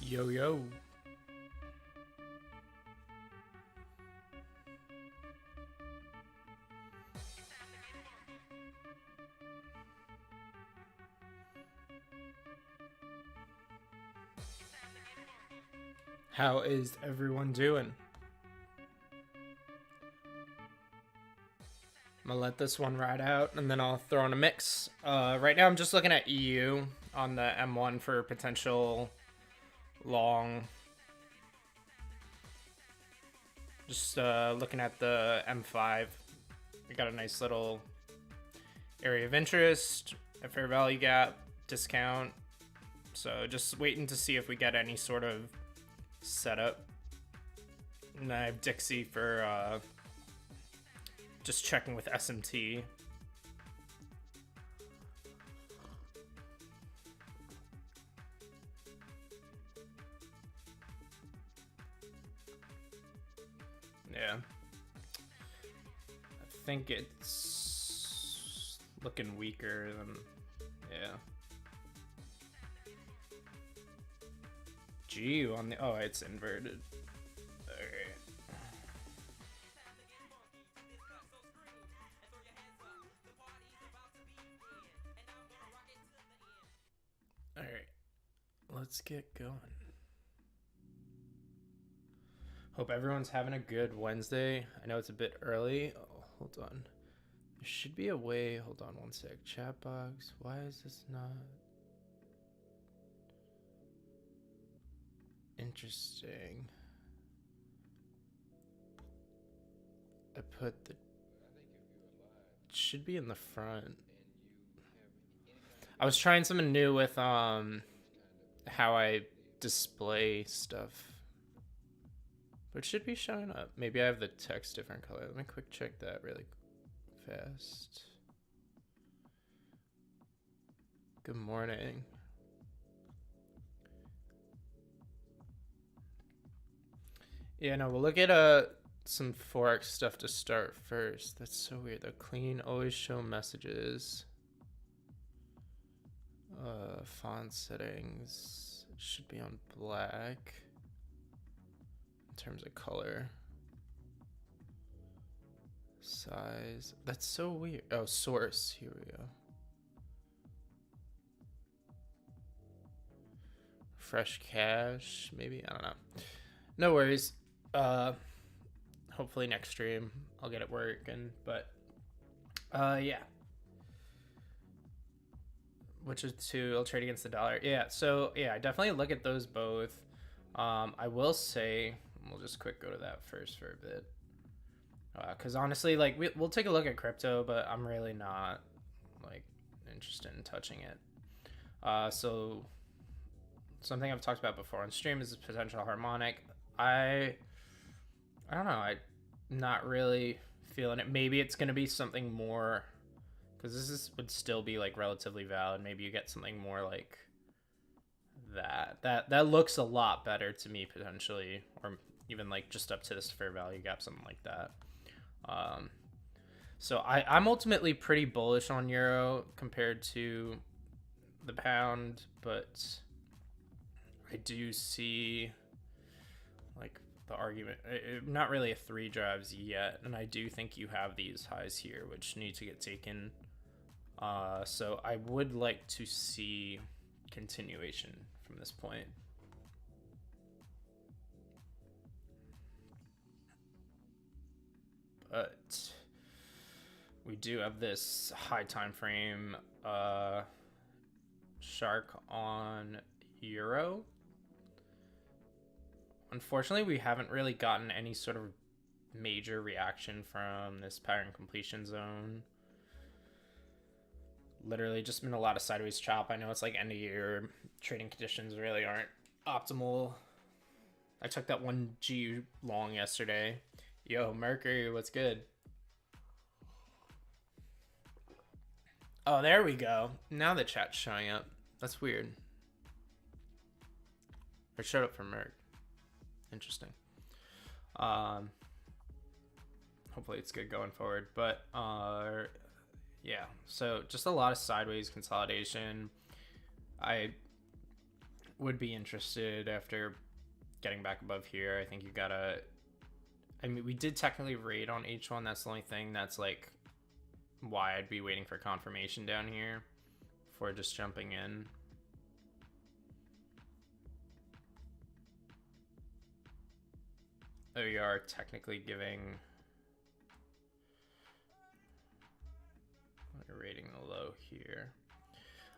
Yo, yo. How is everyone doing? I'm gonna let this one ride out and then I'll throw in a mix. Right now I'm just looking at EU on the M1 for potential long. Just looking at the M5. We got a nice little area of interest, a fair value gap, discount. So just waiting to see if we get any sort of setup. And I have Dixie for just checking with SMT. Yeah. I think it's looking weaker than, yeah. GU on the, oh, it's inverted. Alright. Alright. Let's get going. Hope everyone's having a good Wednesday. I know it's a bit early. Oh, hold on. There should be a way. Hold on one sec. Chat box. Why is this not interesting? I put the. It should be in the front. I was trying something new with how I display stuff. But it should be showing up. Maybe I have the text different color. Let me quick check that really fast. Good morning. Yeah, no, we'll look at some Forex stuff to start first. That's so weird. The clean always show messages. Font settings should be on black. In terms of color, size, that's so weird. Oh, source, here we go. Fresh cash, maybe, I don't know. No worries. Hopefully next stream I'll get it working, but yeah. Which is to, I'll trade against the dollar. Yeah, so yeah, I definitely look at those both. I will say, we'll just quick go to that first for a bit. Because honestly, like, we'll take a look at crypto, but I'm really not, like, interested in touching it. So something I've talked about before on stream is potential harmonic. I don't know. I'm not really feeling it. Maybe it's going to be something more, because would still be, like, relatively valid. Maybe you get something more, like, that looks a lot better to me potentially, or even like just up to this fair value gap, something like that. So I'm ultimately pretty bullish on euro compared to the pound, but I do see like the argument, not really a 3 drives yet, and I do think you have these highs here which need to get taken. So I would like to see continuation from this point. But we do have this high time frame shark on euro. Unfortunately, we haven't really gotten any sort of major reaction from this pattern completion zone. Literally just been a lot of sideways chop. I know it's like end of year, trading conditions really aren't optimal. I took that one GU long yesterday. Yo, Mercury, what's good? Oh, there we go. Now the chat's showing up. That's weird. It showed up for Merc. Interesting. Hopefully it's good going forward. But yeah, so just a lot of sideways consolidation. I would be interested after getting back above here. I think you gotta. I mean, we did technically raid on H1. That's the only thing that's like why I'd be waiting for confirmation down here before just jumping in. We are technically giving. We're rating the low here.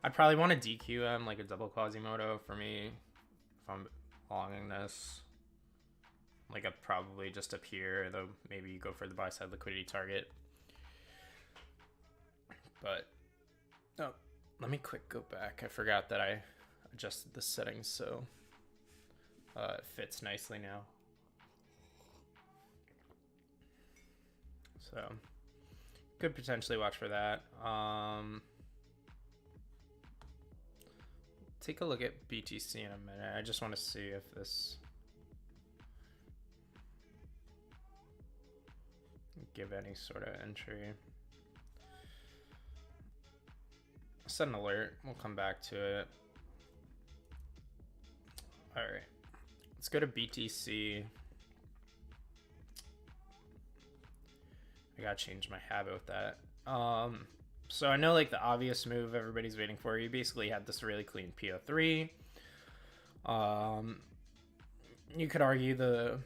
I'd probably want to DQ him like a double Quasimodo for me if I'm longing this. Like up probably just up here, though maybe you go for the buy side liquidity target. But oh, let me quick go back. I forgot that I adjusted the settings so it fits nicely now. So could potentially watch for that. Take a look at BTC in a minute. I just want to see if this give any sort of entry. Set an alert. We'll come back to it. All right, let's go to BTC. I gotta change my habit with that. So I know like the obvious move everybody's waiting for. You basically had this really clean PO3. You could argue the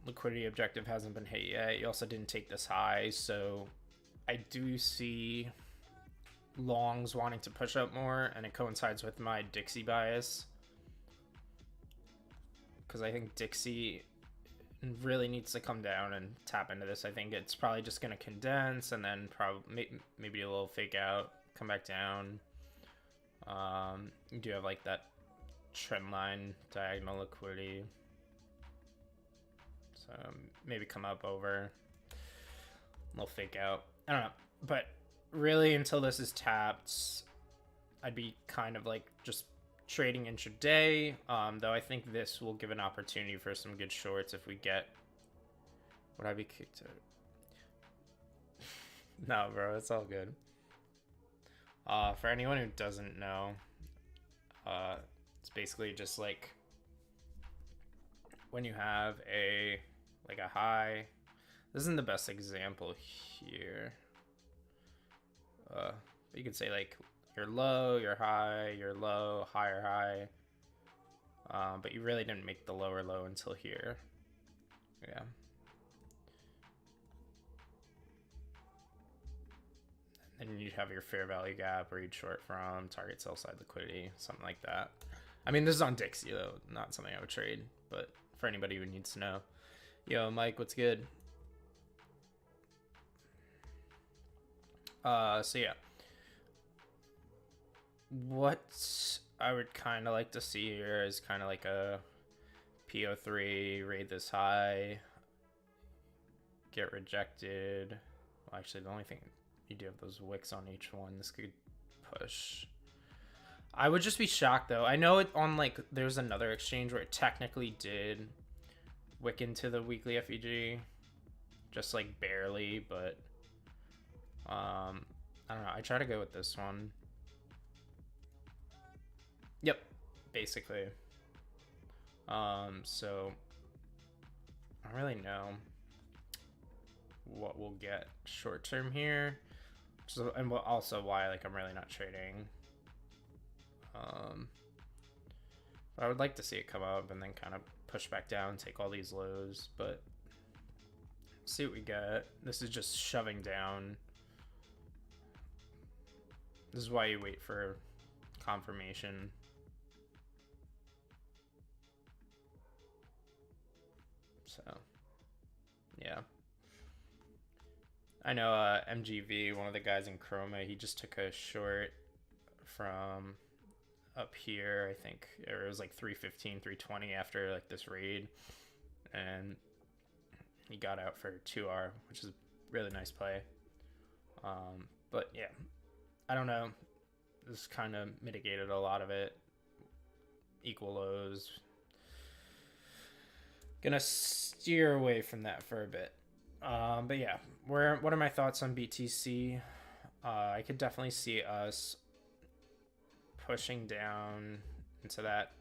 liquidity objective hasn't been hit yet. You also didn't take this high, so I do see longs wanting to push up more, and it coincides with my Dixie bias. Because I think Dixie really needs to come down and tap into this. I think it's probably just going to condense and then probably maybe a little fake out, come back down. You do have like that trend line diagonal liquidity, so maybe come up over, a little fake out. I don't know, but really until this is tapped, I'd be kind of like just trading intraday, though I think this will give an opportunity for some good shorts if we get. Would I be kicked out? No, bro, it's all good. For anyone who doesn't know, it's basically just like when you have a high. This isn't the best example here. You could say like your low, your high, your low, higher high. But you really didn't make the lower low until here. Yeah. And then you'd have your fair value gap where you'd short from target sell side liquidity, something like that. I mean, this is on Dixie though, not something I would trade, but for anybody who needs to know. Yo, Mike, what's good? So yeah. What I would kind of like to see here is kind of like a PO3, raid this high, get rejected. Well, actually, the only thing, you do have those wicks on each one. This could push. I would just be shocked though. I know it on like, there's another exchange where it technically did wick into the weekly FEG, just like barely, but I don't know. I try to go with this one. Yep, basically. So I don't really know what we'll get short term here. So, and also why like I'm really not trading. But I would like to see it come up and then kind of push back down, take all these lows, but see what we get. This is just shoving down. This is why you wait for confirmation. So, yeah. I know MGV, one of the guys in Chroma, he just took a short from up here. I think it was like 315, 320 after like this raid. And he got out for 2R, which is a really nice play. But yeah, I don't know. This kind of mitigated a lot of it. Equal lows. Gonna steer away from that for a bit. But yeah, what are my thoughts on BTC? I could definitely see us pushing down into that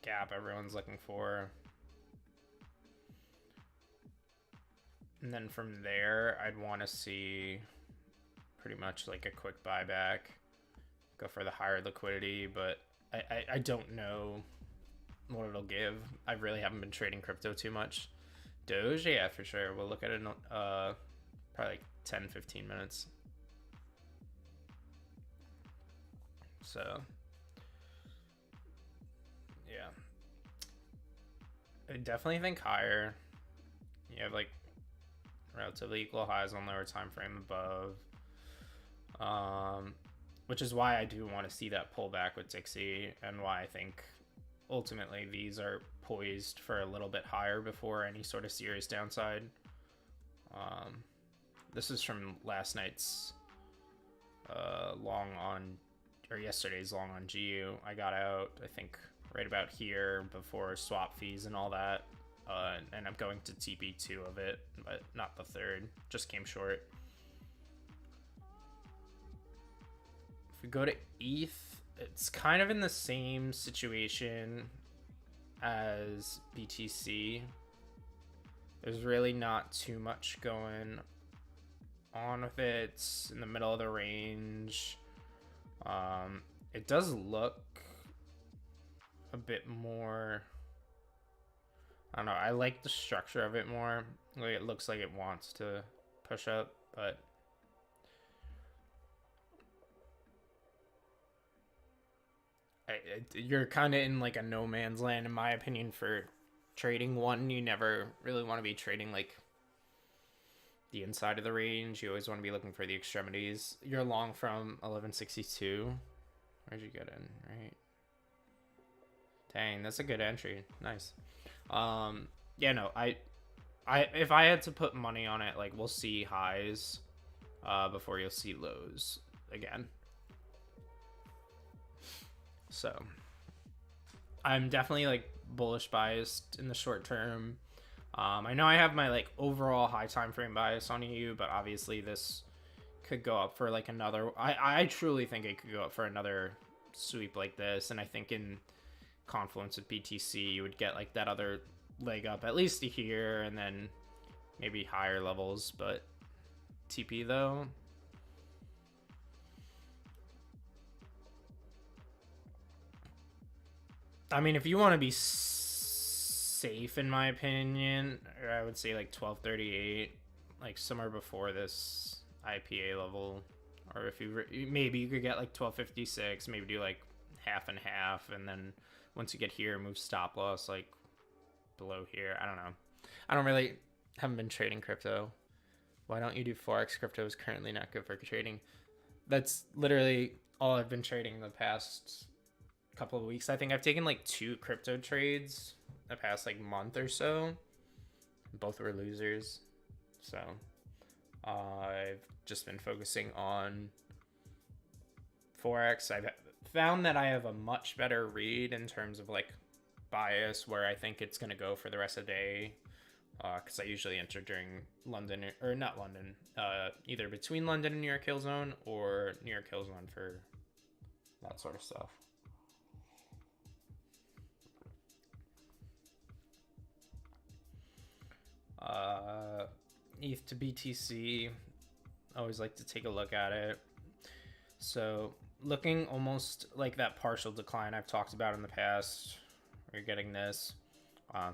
gap everyone's looking for. And then from there, I'd want to see pretty much like a quick buyback, go for the higher liquidity, but I don't know what it'll give. I really haven't been trading crypto too much. Doge, yeah, for sure. We'll look at it in probably like 10-15 minutes. So yeah, I definitely think higher. You have like relatively equal highs on lower time frame above, which is why I do want to see that pullback with Dixie, and why I think ultimately these are poised for a little bit higher before any sort of serious downside. This is from last night's long on, or yesterday's long on GU. I got out, I think, right about here before swap fees and all that. And I'm going to TP2 of it, but not the third. Just came short. If we go to ETH, it's kind of in the same situation as BTC. There's really not too much going on with it. It's in the middle of the range. It does look a bit more, I don't know, I like the structure of it more. Like, it looks like it wants to push up, but you're kind of in like a no man's land, in my opinion, for trading. One, you never really want to be trading like the inside of the range. You always want to be looking for the extremities. You're long from 1162. Where'd you get in? Right. Dang, that's a good entry. Nice. Yeah, no, I if I had to put money on it, like, we'll see highs before you'll see lows again. So I'm definitely like bullish biased in the short term. I know I have my like overall high time frame bias on EU, but obviously this could go up for like another, I truly think it could go up for another sweep like this, and I think in confluence with BTC you would get like that other leg up at least to here, and then maybe higher levels. But TP though, I mean, if you want to be safe, in my opinion, I would say like 1238, like somewhere before this IPA level. Or if you maybe you could get like 1256, maybe do like half and half, and then once you get here, move stop loss like below here. I don't know. I don't really, haven't been trading crypto. Why don't you do Forex? Crypto is currently not good for trading. That's literally all I've been trading the past couple of weeks. I think I've taken like 2 crypto trades the past like month or so. Both were losers. So I've just been focusing on Forex. I've found that I have a much better read in terms of like bias, where I think it's going to go for the rest of the day, because I usually enter during London, or not London, either between London and New York Hill Zone, or New York Hill Zone for that sort of stuff. ETH to BTC, always like to take a look at it. So looking almost like that partial decline I've talked about in the past, you're getting this.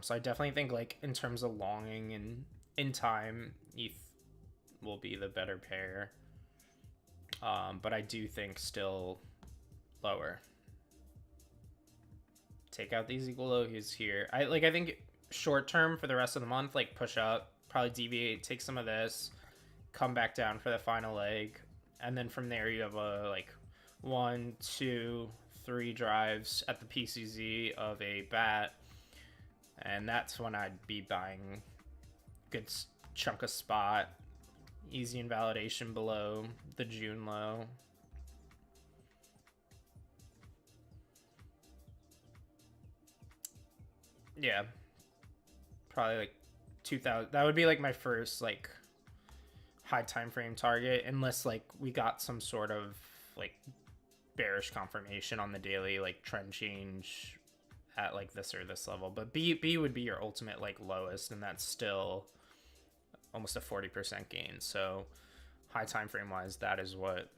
So I definitely think like in terms of longing and in time, ETH will be the better pair. But I do think still lower. Take out these equal lows here. I think short term for the rest of the month, like push up, probably deviate, take some of this, come back down for the final leg, and then from there you have a like 1, 2, 3 drives at the PCZ of a bat, and that's when I'd be buying good chunk of spot. Easy invalidation below the June low. Yeah, probably like 2000. That would be like my first like high time frame target, unless like we got some sort of like bearish confirmation on the daily, like trend change at like this or this level. But B would be your ultimate like lowest, and that's still almost a 40% gain. So high time frame wise, that is what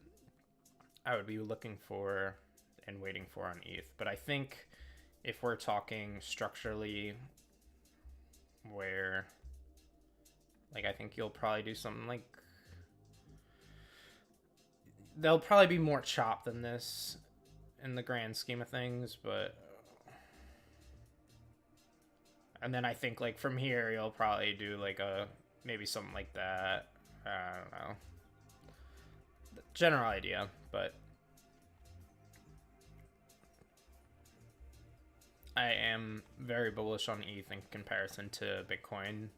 I would be looking for and waiting for on ETH. But I think if we're talking structurally, where like I think you'll probably do something like, there'll probably be more chop than this in the grand scheme of things, but and then I think like from here you'll probably do like a maybe something like that. I don't know. The general idea, but I am very bullish on ETH in comparison to Bitcoin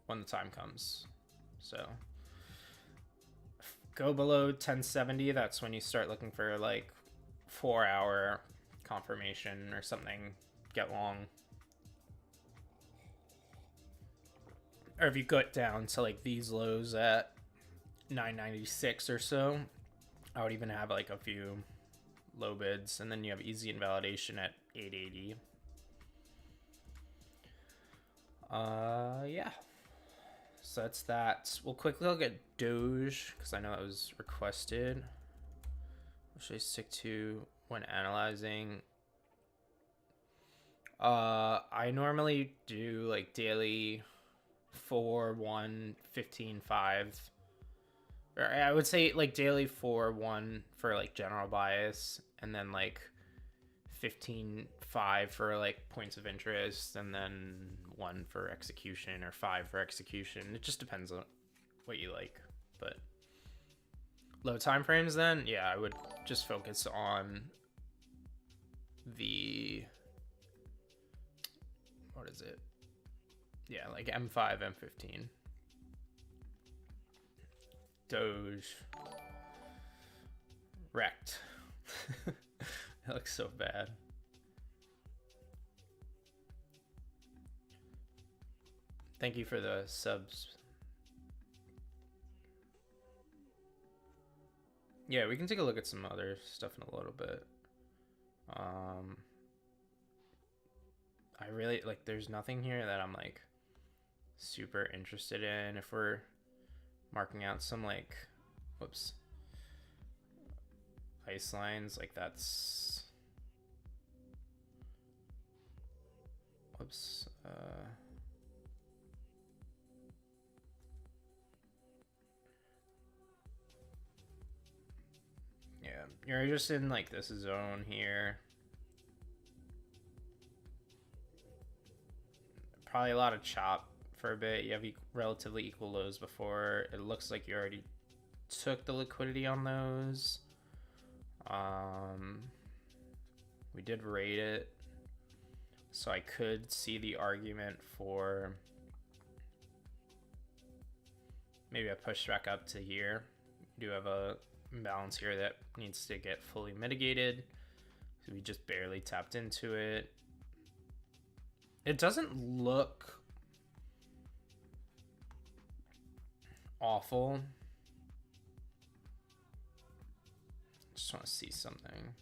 when the time comes. So go below 1070, that's when you start looking for like 4-hour confirmation or something, get long. Or if you go it down to like these lows at 996 or so, I would even have like a few low bids, and then you have easy invalidation at 880. Yeah. So that's that. We'll quickly look at Doge, because I know that was requested. What should I stick to when analyzing? I normally do like daily 4, 1, 15, 5. Or I would say like daily 4, 1 for like general bias, and then like 15, 5 for like points of interest, and then 1 for execution or 5 for execution. It just depends on what you like. But low time frames, then yeah, I would just focus on the, what is it? Yeah, like M5, M15. Doge. Wrecked. It looks so bad. Thank you for the subs. Yeah, we can take a look at some other stuff in a little bit. I really like, there's nothing here that I'm like super interested in. If we're marking out some like, whoops, ice lines, like that's, whoops, yeah, you're just in like this zone here. Probably a lot of chop for a bit. You have relatively equal lows before. It looks like you already took the liquidity on those. We did rate it, so I could see the argument for maybe a push back up to here. We do have a imbalance here that needs to get fully mitigated, so we just barely tapped into it. It doesn't look awful. Just want to see something.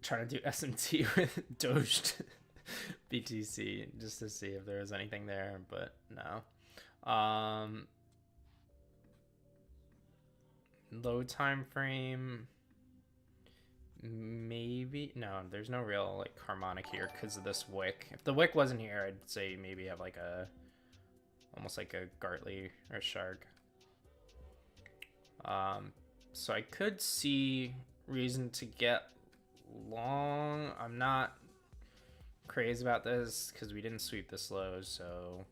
Trying to do SMT with Doge BTC just to see if there was anything there, but no. Low time frame, maybe. No, there's no real like harmonic here because of this wick. If the wick wasn't here, I'd say maybe have like a almost like a Gartley or Shark. So I could see reason to get long. I'm not crazy about this because we didn't sweep this low, so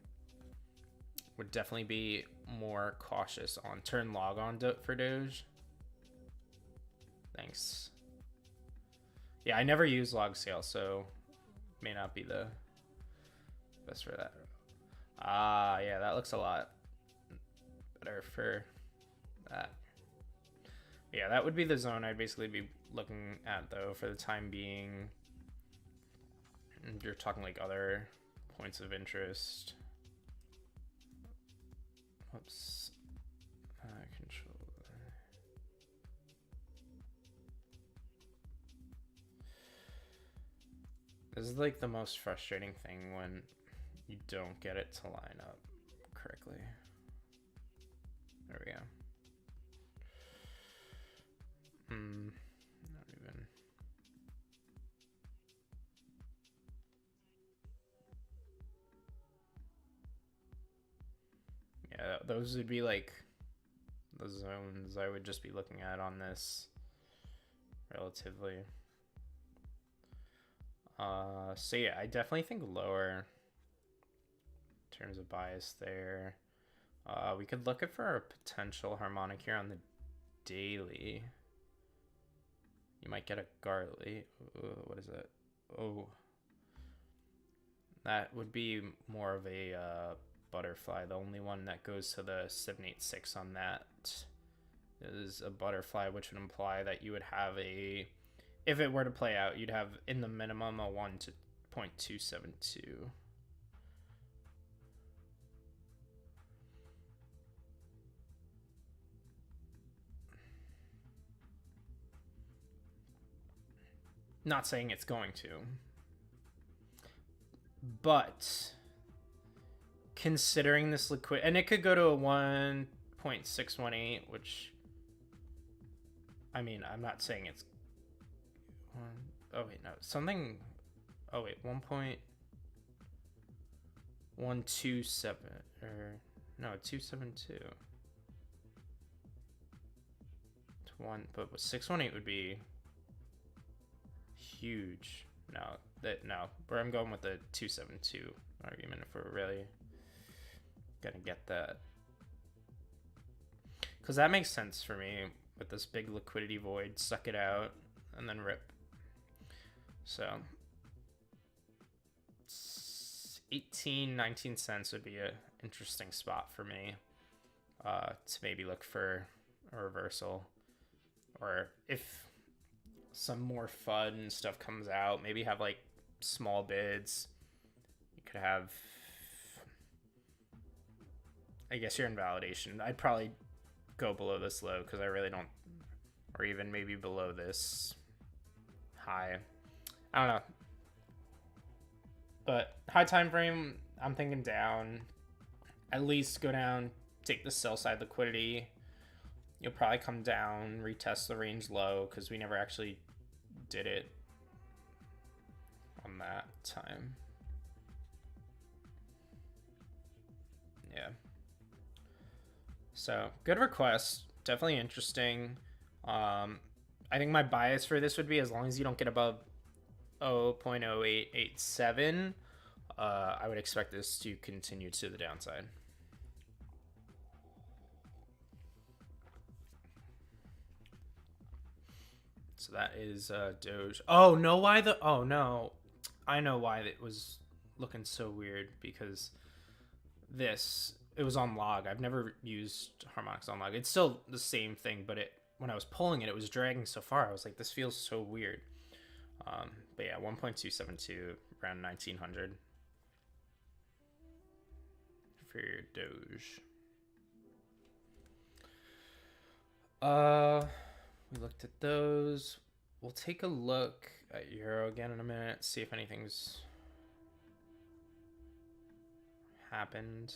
would definitely be more cautious on turn log on for Doge. Thanks. Yeah, I never use log sale, so may not be the best for that. Ah, yeah, that looks a lot better for that. Yeah, that would be the zone I'd basically be looking at though for the time being. You're talking like other points of interest. Whoops. Control. This is like the most frustrating thing when you don't get it to line up correctly. There we go. Not even. Yeah, those would be like the zones I would just be looking at on this relatively. So yeah, I definitely think lower in terms of bias there. We could look at for a potential harmonic here on the daily. You might get a Gartley. What is it? Oh, that would be more of a butterfly. The only one that goes to the 786 on that is a butterfly, which would imply that you would have a, if it were to play out, you'd have in the minimum a 1 to 0.272. Not saying it's going to, but considering this liquid, and it could go to a 1.618, which, I mean, I'm not saying it's oh wait, no, something, oh wait, 1.127, or no, 272 to 1, but 618 would be huge. No, where I'm going with the 272 argument if we're really gonna get that, because that makes sense for me with this big liquidity void. Suck it out and then rip. So 18-19 cents would be an interesting spot for me to maybe look for a reversal, or if some more fun stuff comes out, maybe have like small bids. You could have, I guess you're in validation. I'd probably go below this low because I really don't, or even maybe below this high. I don't know. But high time frame, I'm thinking down. At least go down, take the sell side liquidity. You'll probably come down, retest the range low, because we never actually did it on that time. Yeah. So, good request. Definitely interesting. I think my bias for this would be, as long as you don't get above 0.0887, I would expect this to continue to the downside. So that is Doge. Oh, no, why the... Oh, no. I know why it was looking so weird, because this... It was on log. I've never used harmonics on log. It's still the same thing, but when I was pulling it, it was dragging so far. I was like, this feels so weird. But yeah, 1.272, around 1900 for your Doge. We looked at those. We'll take a look at Euro again in a minute, see if anything's happened.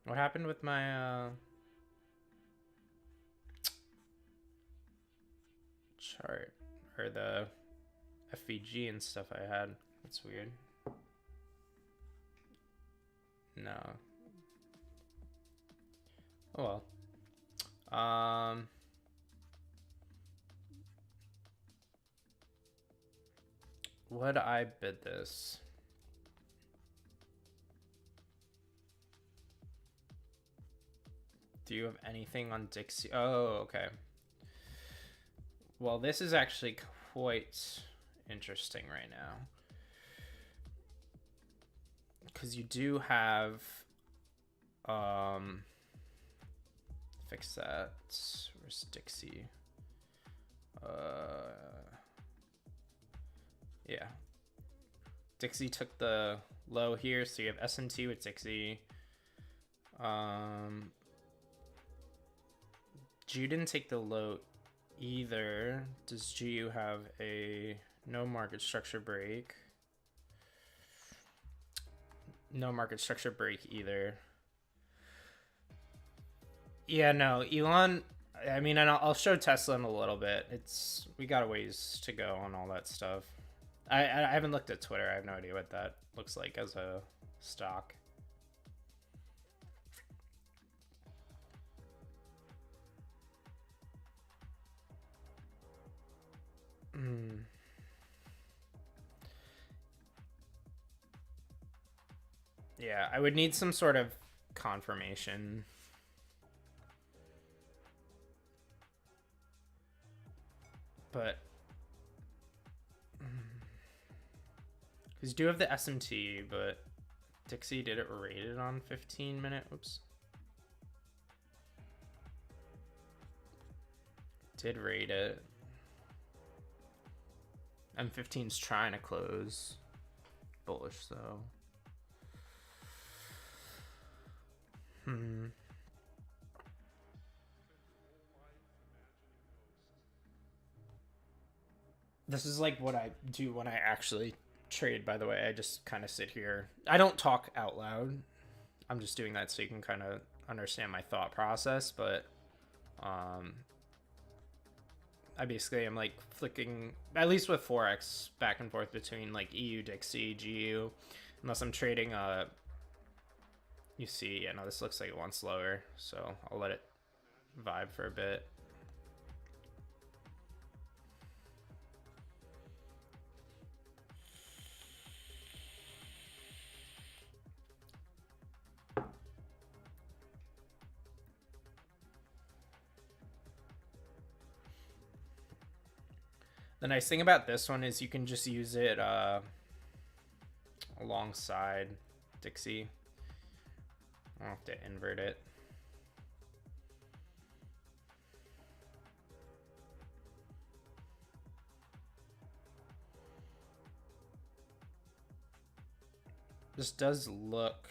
What happened with my chart, or the FVG and stuff I had? That's weird. No. Oh well. Would I bid this? Do you have anything on Dixie? Oh, okay. Well, this is actually quite interesting right now, because you do have fix that. Where's Dixie? Yeah, Dixie took the low here. So you have SMT with Dixie. GU didn't take the low either. Does GU have a no market structure break? No market structure break either. Yeah, no, Elon. I mean, and I'll show Tesla in a little bit. We got a ways to go on all that stuff. I haven't looked at Twitter. I have no idea what that looks like as a stock. Yeah, I would need some sort of confirmation. But because you do have the SMT, but Dixie did it rated on 15-minute. Oops. Did rate it. M15's trying to close. Bullish though. This is like what I do when I actually trade, by the way. I just kind of sit here. I don't talk out loud. I'm just doing that so you can kind of understand my thought process, but I basically am like flicking, at least with Forex, back and forth between like EU, Dixie, GU, unless I'm trading you see, yeah, no, this looks like it wants lower, so I'll let it vibe for a bit. The nice thing about this one is you can just use it alongside Dixie. I don't have to invert it. This does look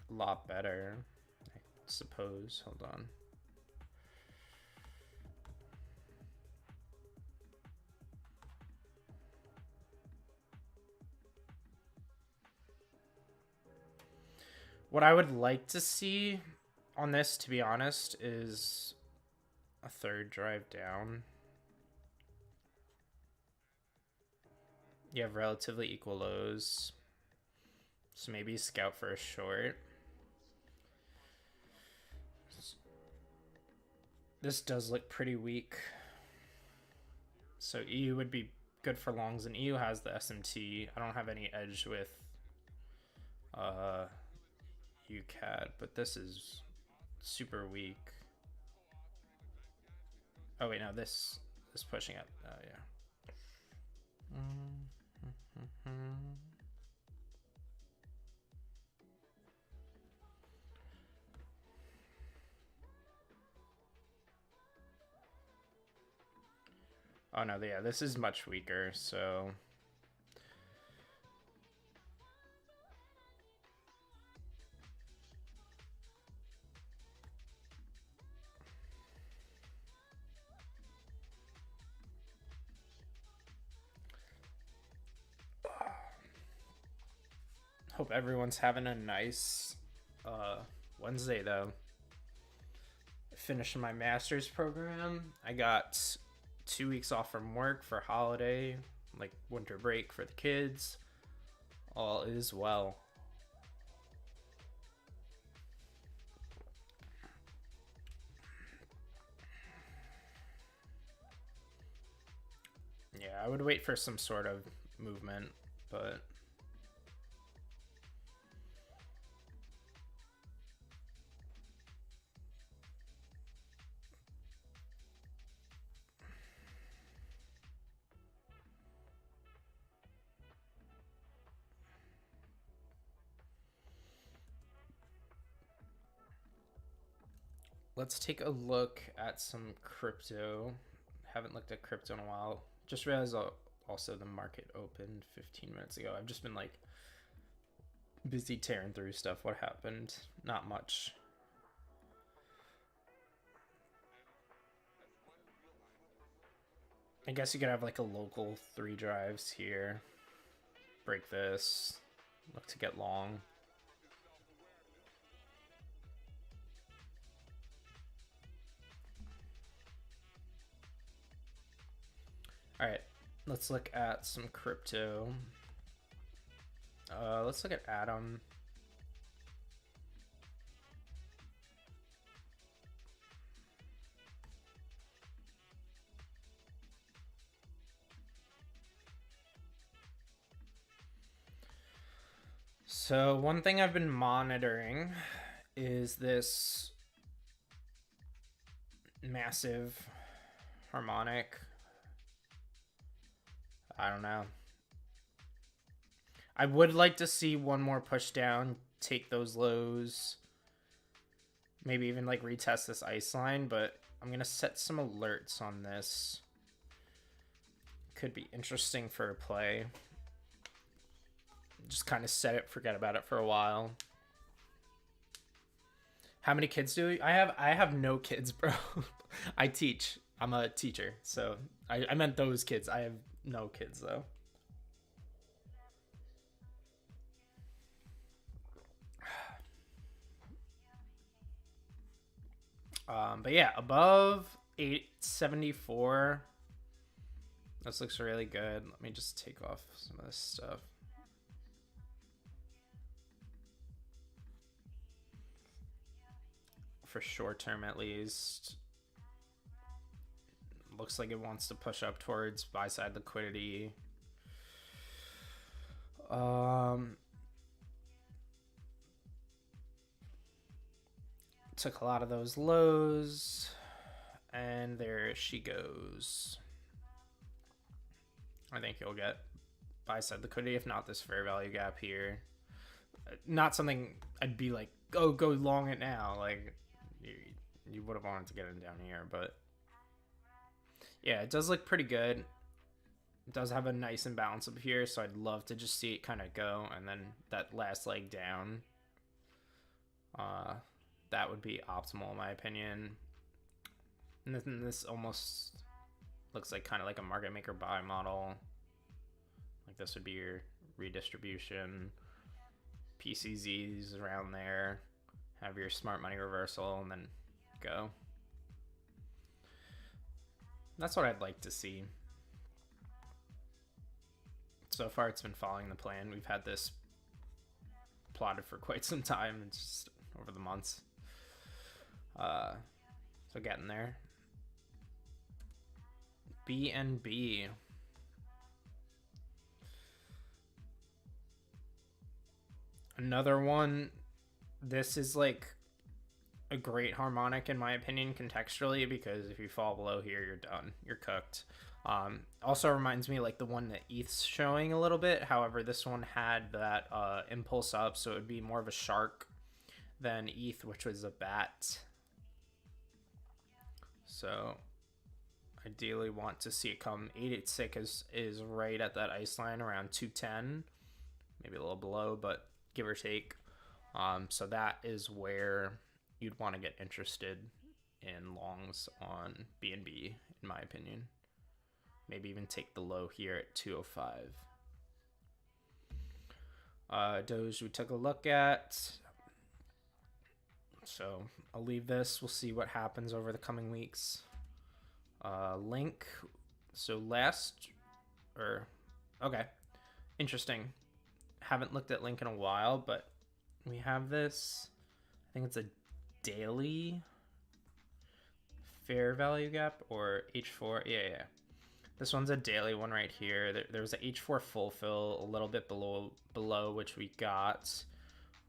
a lot better, I suppose. Hold on. What I would like to see on this, to be honest, is a third drive down. You have relatively equal lows. So maybe scout for a short. This does look pretty weak. So EU would be good for longs, and EU has the SMT. I don't have any edge with UCAD, but this is super weak. Oh wait, no, this is pushing up. Oh yeah. Oh no, yeah, this is much weaker, so hope everyone's having a nice Wednesday though. Finishing my master's program. I got 2 weeks off from work for holiday, like winter break for the kids. All is well. Yeah, I would wait for some sort of movement, but let's take a look at some crypto. Haven't looked at crypto in a while. Just realized also the market opened 15 minutes ago. I've just been like busy tearing through stuff. What happened? Not much. I guess you could have like a local 3 drives here. Break this. Look to get long. All right, let's look at some crypto. Let's look at Atom. So one thing I've been monitoring is this massive harmonic. I don't know. I would like to see one more push down, take those lows, maybe even like retest this ice line, but I'm gonna set some alerts on this. Could be interesting for a play. Just kind of set it, forget about it for a while. How many kids do I have? I have no kids, bro. I teach. I'm a teacher, so I meant those kids. I have no kids though. But yeah, above 874. This looks really good. Let me just take off some of this stuff. For short term at least. Looks like it wants to push up towards buy side liquidity. Took a lot of those lows, and there she goes. I think you'll get buy side liquidity, if not this fair value gap here. Not something I'd be like, oh, go long it now. Like, you would have wanted to get it down here, but yeah, it does look pretty good. It does have a nice imbalance up here, so I'd love to just see it kind of go, and then that last leg down. That would be optimal in my opinion. And then this almost looks like kind of like a market maker buy model. Like this would be your redistribution. PCZs around there. Have your smart money reversal and then go. That's what I'd like to see. So far it's been following the plan. We've had this plotted for quite some time. It's just over the months. So getting there. BNB. Another one. This is like a great harmonic in my opinion contextually, because if you fall below here, you're done. You're cooked. Also reminds me like the one that ETH's showing a little bit. However, this one had that impulse up, so it would be more of a shark than ETH, which was a bat. So ideally want to see it come. 886 is right at that ice line around 210, maybe a little below, but give or take. So that is where you'd want to get interested in longs on BNB, in my opinion. Maybe even take the low here at 205. Doge we took a look at. So I'll leave this. We'll see what happens over the coming weeks. Link. So okay. Interesting. Haven't looked at Link in a while, but we have this. I think it's a daily fair value gap or H4. Yeah. This one's a daily one right here. There was a H4 full fill a little bit below which we got.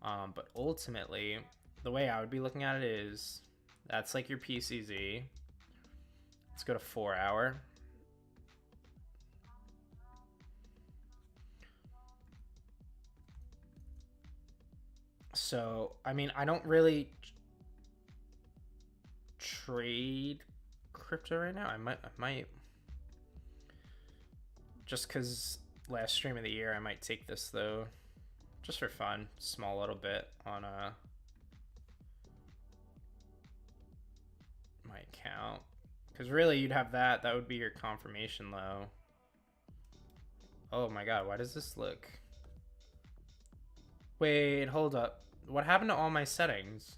But ultimately, the way I would be looking at it is that's like your PCZ. Let's go to 4 hour. So, I mean, I don't really trade crypto right now. I might just because last stream of the year, I might take this though, just for fun, small little bit on my account. Because really, you'd have that. That would be your confirmation low. Oh my god, why does this look? Wait, hold up. What happened to all my settings?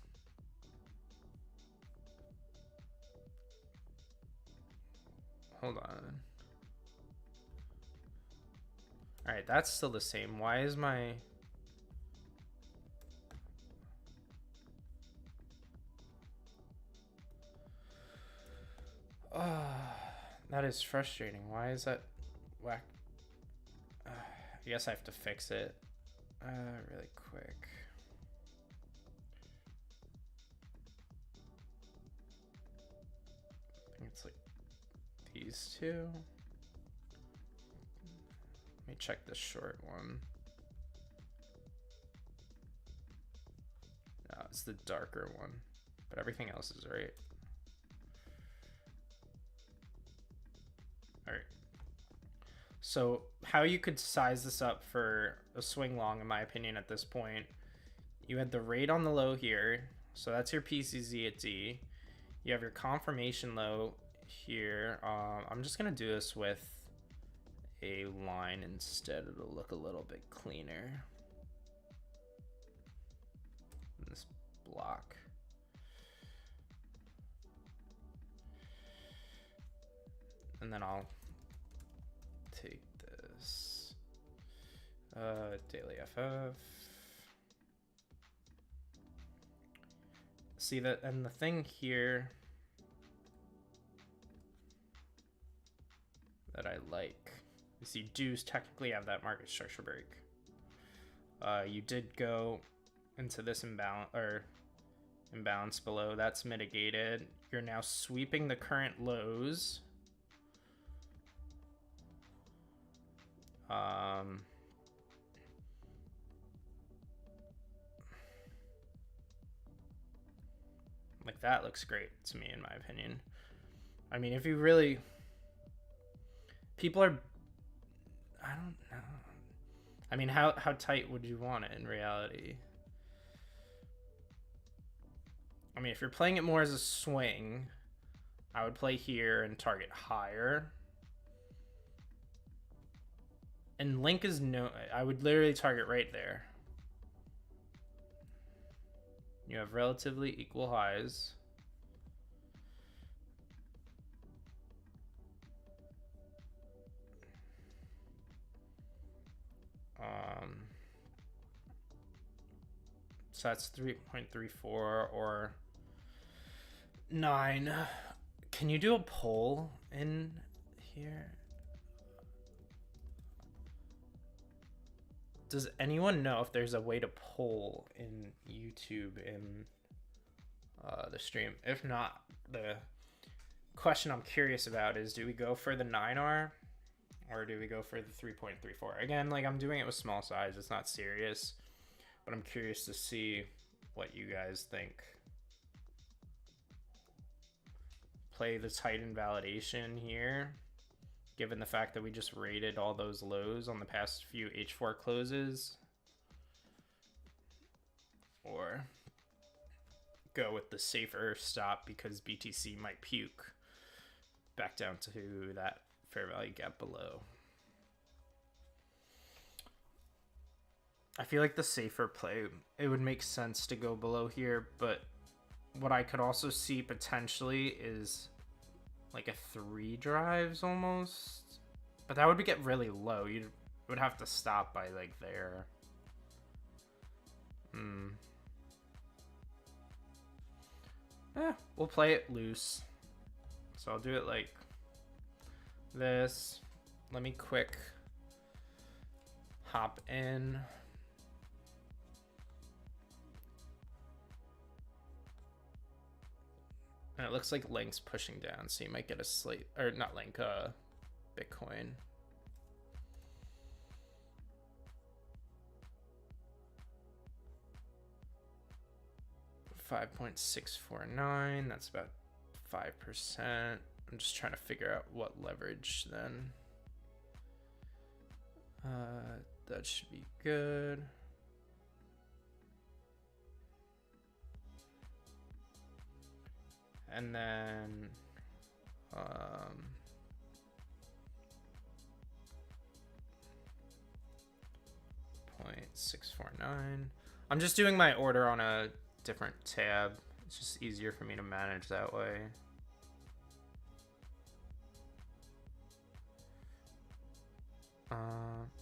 Hold on. Alright, that's still the same. Why is my... that is frustrating. Why is that whack? I guess I have to fix it really quick. I think it's like these two. Let me check the short one. No, it's the darker one, but everything else is right. All right. So how you could size this up for a swing long, in my opinion, at this point, you had the rate on the low here. So that's your PCZ at D. You have your confirmation low here. I'm just going to do this with a line instead. It'll look a little bit cleaner. This block. And then I'll take this daily FF. See that, and the thing here that I like is you do technically have that market structure break. You did go into this imbalance below. That's mitigated. You're now sweeping the current lows. Like that looks great to me, in my opinion. I mean, if you really, people are, I don't know. I mean, how tight would you want it in reality? I mean, if you're playing it more as a swing, I would play here and target higher. And Link is no, I would literally target right there. You have relatively equal highs. So that's 3.34 or 9. Can you do a poll in here? Does anyone know if there's a way to poll in YouTube in the stream? If not, the question I'm curious about is, do we go for the 9R or do we go for the 3.34? Again, like, I'm doing it with small size. It's not serious, but I'm curious to see what you guys think. Play the tight invalidation here, given the fact that we just rated all those lows on the past few H4 closes, or go with the safer stop because BTC might puke back down to that fair value gap below. I feel like the safer play, it would make sense to go below here, but what I could also see potentially is like a 3 drives almost, but that would get really low. You would have to stop by like there. We'll play it loose. So I'll do it like this. Let me quick hop in. And it looks like Link's pushing down, so you might get a slight, or not Link, Bitcoin. $5.649. That's about 5%. I'm just trying to figure out what leverage then. That should be good. And then 0.649. I'm just doing my order on a different tab. It's just easier for me to manage that way.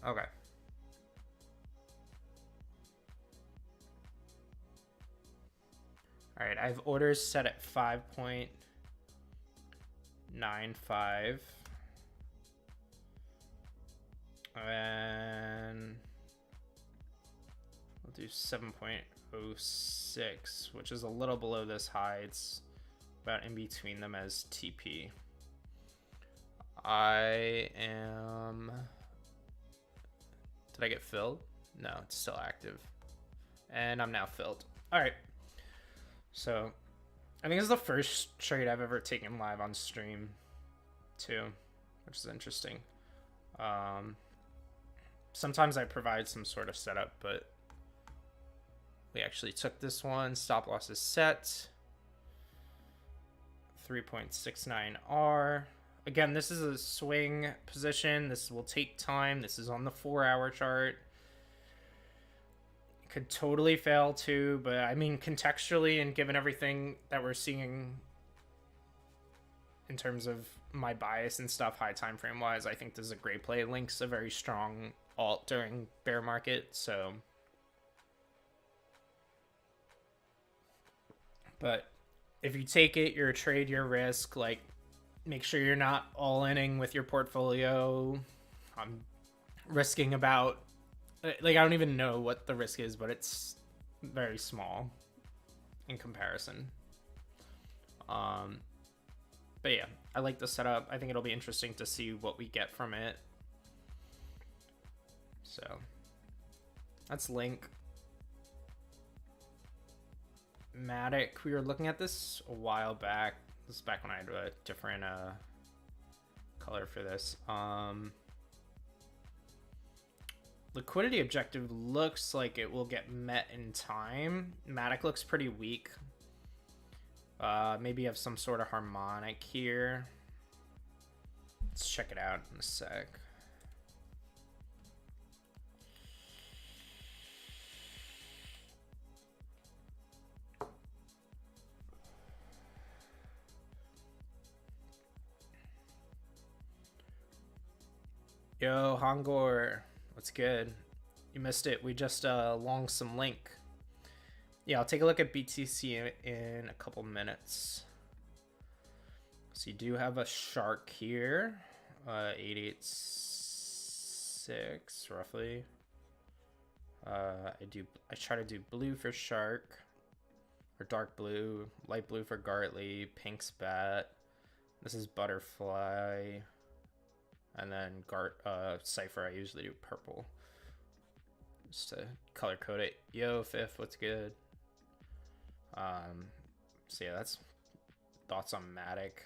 Okay. All right, I have orders set at 5.95. And we'll do 7.06, which is a little below this high. It's about in between them as TP. I am... Did I get filled? No, it's still active. And I'm now filled. All right. So I think it's the first trade I've ever taken live on stream too, which is interesting. Sometimes I provide some sort of setup, but we actually took this one. Stop loss is set. 3.69R. Again, this is a swing position. This will take time. This is on the 4-hour chart. Could totally fail too, but I mean, contextually and given everything that we're seeing in terms of my bias and stuff, high time frame wise, I think this is a great play. Link's a very strong alt during bear market, so. But if you take it, your trade, your risk, like, make sure you're not all-inning with your portfolio. I'm risking about, like, I don't even know what the risk is, but it's very small in comparison. But yeah, I like the setup. I think it'll be interesting to see what we get from it. So that's Link. Matic, we were looking at this a while back. This is back when I had a different color for this. Liquidity objective looks like it will get met in time. Matic looks pretty weak. Maybe have some sort of harmonic here. Let's check it out in a sec. Yo, Hongor, what's good? You missed it. We just long some Link. Yeah, I'll take a look at BTC in a couple minutes. So you do have a shark here, 886 roughly. I try to do blue for shark, or dark blue, light blue for Gartley, pink's bat. This is butterfly. And then Cypher, I usually do purple. Just to color code it. Yo, Fifth, what's good? So yeah, that's thoughts on Matic.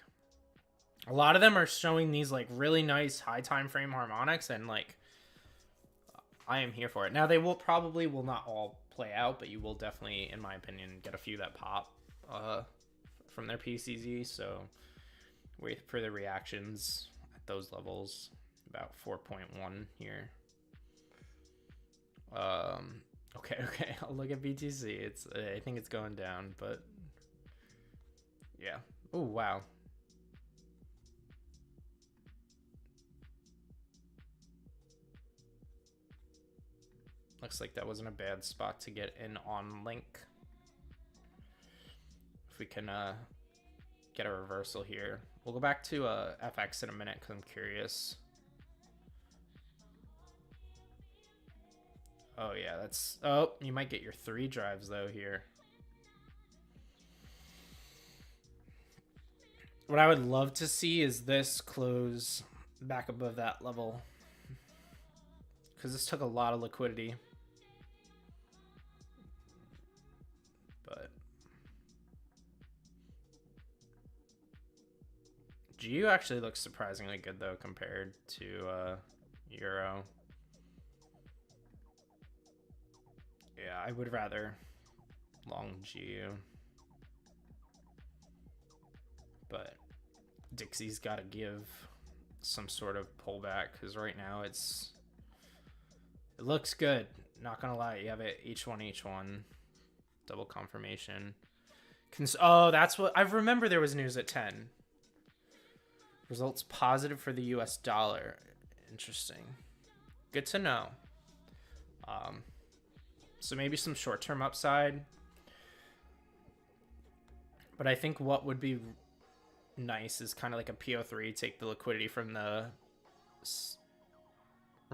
A lot of them are showing these like really nice high time frame harmonics, and like I am here for it. Now they will not all play out, but you will definitely, in my opinion, get a few that pop from their PCZ. So wait for the reactions at those levels. About 4.1 here. Okay, I'll look at BTC. I think it's going down, but yeah. Oh, wow. Looks like that wasn't a bad spot to get in on Link. If we can get a reversal here. We'll go back to FX in a minute because I'm curious. Oh yeah, that's... Oh, you might get your 3 drives though here. What I would love to see is this close back above that level, because this took a lot of liquidity. But GU actually looks surprisingly good though compared to Euro. Yeah, I would rather long GU. But Dixie's got to give some sort of pullback because right now it looks good. Not gonna lie, you have it H1 double confirmation. Oh, that's what I remember. There was news at 10. Results positive for the U.S. dollar. Interesting. Good to know. So maybe some short-term upside. But I think what would be nice is kind of like a PO3, take the liquidity from the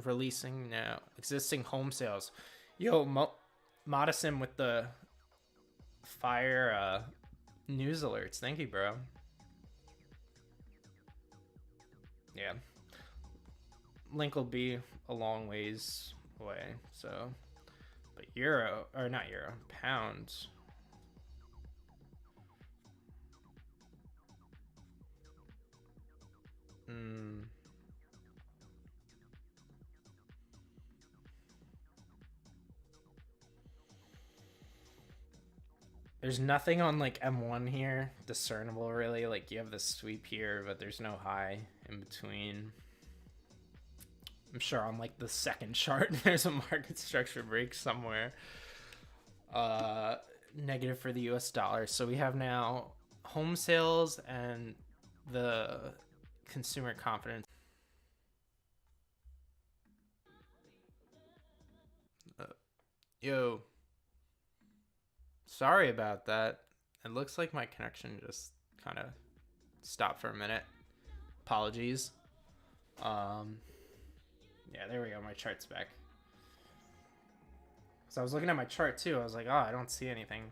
releasing now existing home sales. Yo, Modison with the fire news alerts. Thank you, bro. Yeah. Link will be a long ways away, so. But euro, or not euro, pound. There's nothing on like M1 here discernible really. Like you have the sweep here, but there's no high in between. I'm sure on like the second chart there's a market structure break somewhere. Negative for the US dollar. So we have now home sales and the consumer confidence. Yo. Sorry about that. It looks like my connection just kind of stopped for a minute. Apologies. Yeah, there we go. My chart's back. So I was looking at my chart too. I was like, oh, I don't see anything.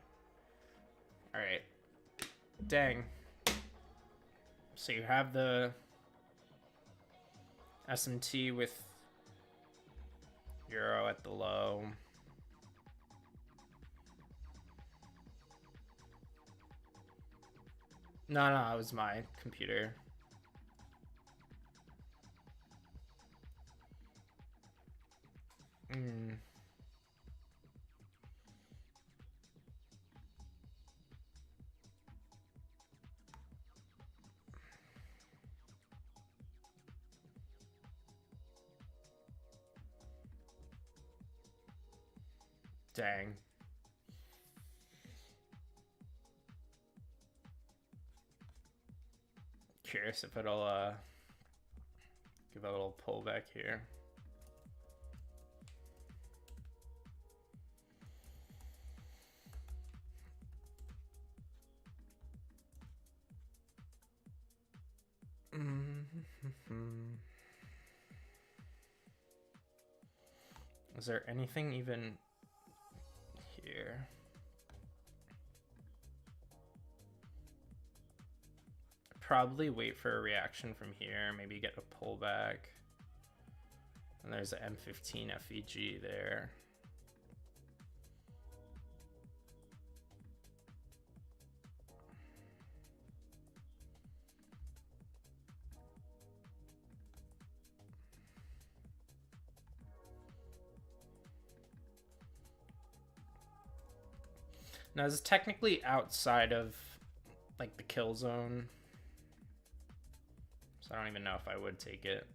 All right. Dang. So you have the SMT with Euro at the low. No, it was my computer. Dang. Curious if it'll give a little pullback here. Is there anything even here? Probably wait for a reaction from here, maybe get a pullback. And there's an M15 FEG there. Now, this is technically outside of like the kill zone. So I don't even know if I would take it.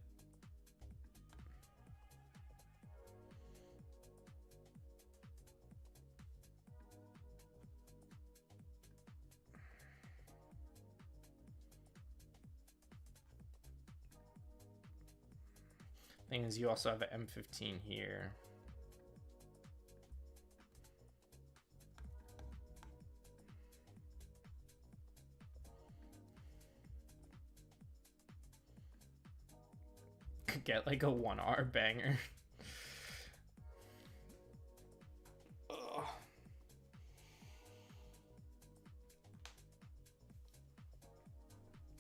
Thing is, you also have an M15 here. Could get like a 1R banger.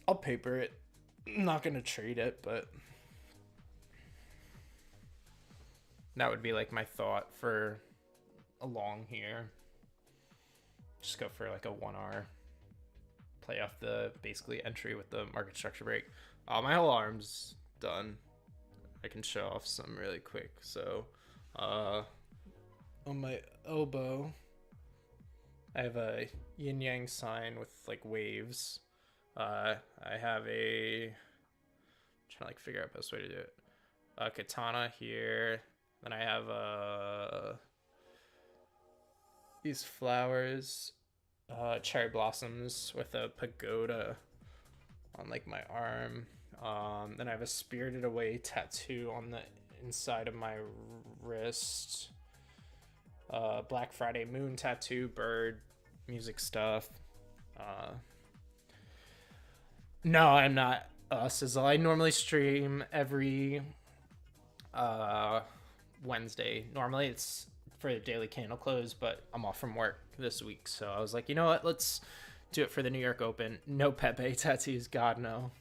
I'll paper it. I'm not gonna trade it, but that would be like my thought for a long here. Just go for like a 1R. play off the basically entry with the market structure break. My whole arm's done. I can show off some really quick. So on my elbow, I have a yin yang sign with like waves. I have a, I'm trying to like figure out the best way to do it. A katana here. Then I have these flowers, cherry blossoms with a pagoda on like my arm. Then I have a Spirited Away tattoo on the inside of my wrist. Black Friday moon tattoo, bird, music stuff. No, I'm not Sizzle. I normally stream every Wednesday. Normally it's for the daily candle close, but I'm off from work this week, so I was like, you know what? Let's do it for the New York Open. No Pepe tattoos, God no.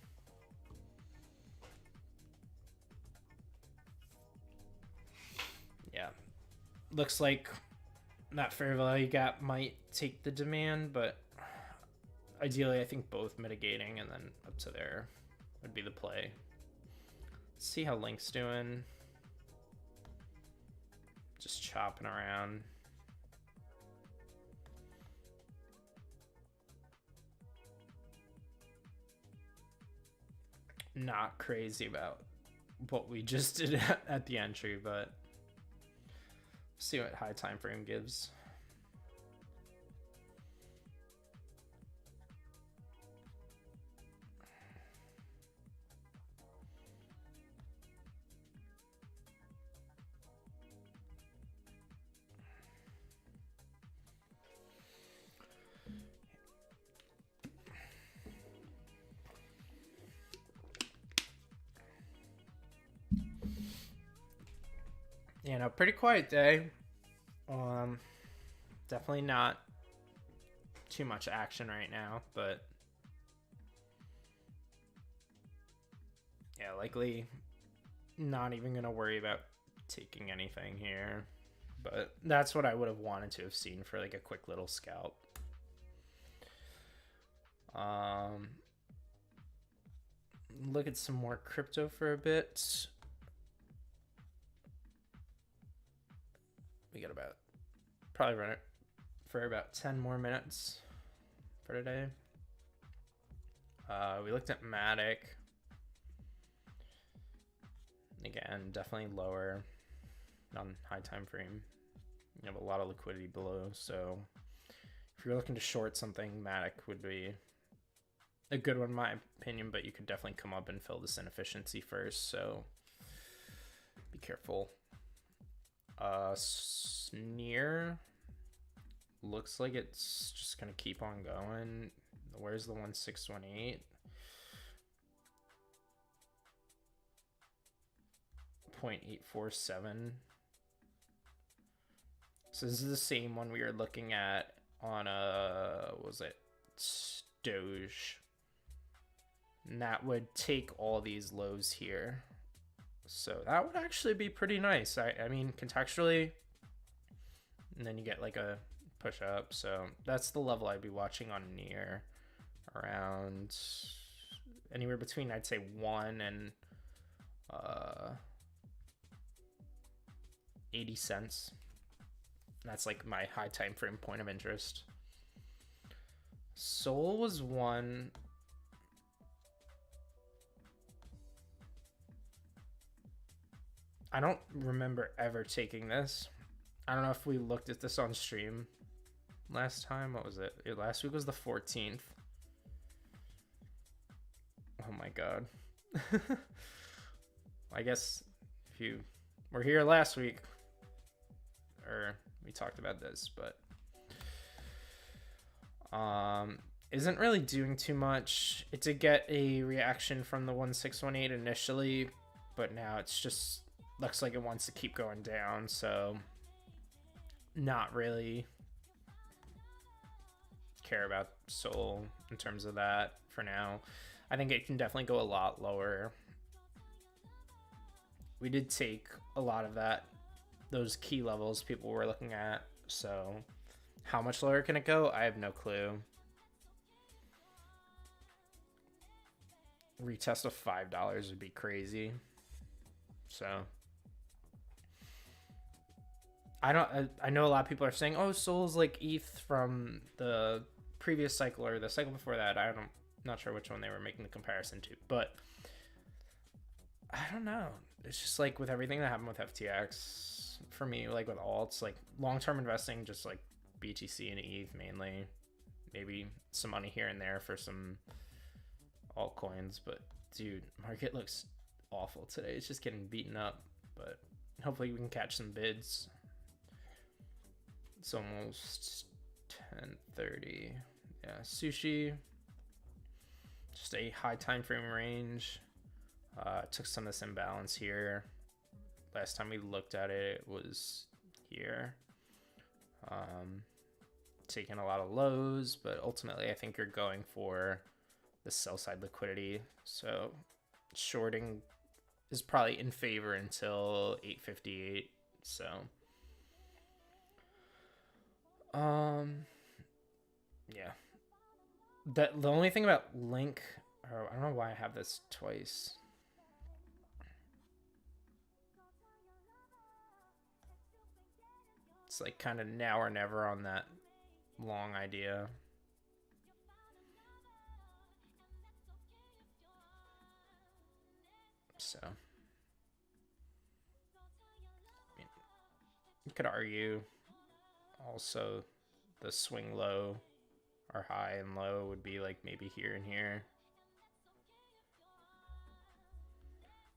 Yeah, looks like that fair value gap might take the demand, but ideally I think both mitigating and then up to there would be the play. Let's see how Link's doing. Just chopping around. Not crazy about what we just did at the entry, but see what high time frame gives. You know, pretty quiet day. Definitely not too much action right now, but yeah, likely not even gonna worry about taking anything here. But that's what I would have wanted to have seen for like a quick little scalp. Look at some more crypto for a bit. We got about, probably run it for about 10 more minutes for today. We looked at Matic. Again, definitely lower on high time frame. You have a lot of liquidity below, so if you're looking to short something, Matic would be a good one in my opinion, but you could definitely come up and fill this inefficiency first, so be careful. Sneer looks like it's just gonna keep on going. Where's the 1618? 0.847. So this is the same one we were looking at on what was it, Doge, and that would take all these lows here. So that would actually be pretty nice. I mean, contextually, and then you get like a push up. So that's the level I'd be watching on Near, around anywhere between, I'd say, 1 and 80 cents. That's like my high time frame point of interest. Sol was one. I don't remember ever taking this. I don't know if we looked at this on stream last time. What was it? Last week was the 14th. Oh my god. I guess if you were here last week, or we talked about this, but isn't really doing too much. It did get a reaction from the 1618 initially, but now it's just looks like it wants to keep going down, so not really care about Sol in terms of that for now. I think it can definitely go a lot lower. We did take a lot of those key levels people were looking at, so how much lower can it go? I have no clue. retest of $5 would be crazy. So I know a lot of people are saying, oh, Sol's like ETH from the previous cycle or the cycle before that. Not sure which one they were making the comparison to, but I don't know. It's just like with everything that happened with FTX, for me, like with alts, like long-term investing, just like BTC and ETH mainly, maybe some money here and there for some altcoins. But dude, market looks awful today. It's just getting beaten up, but hopefully we can catch some bids. It's almost 10:30. Yeah, sushi, just a high time frame range. Took some of this imbalance here. Last time we looked at it, it was here. Taking a lot of lows, but ultimately I think you're going for the sell side liquidity. So shorting is probably in favor until 8:58. So yeah. The only thing about Link, or I don't know why I have this twice. It's like kind of now or never on that long idea. So I mean, you could argue also the swing low or high and low would be like maybe here and here.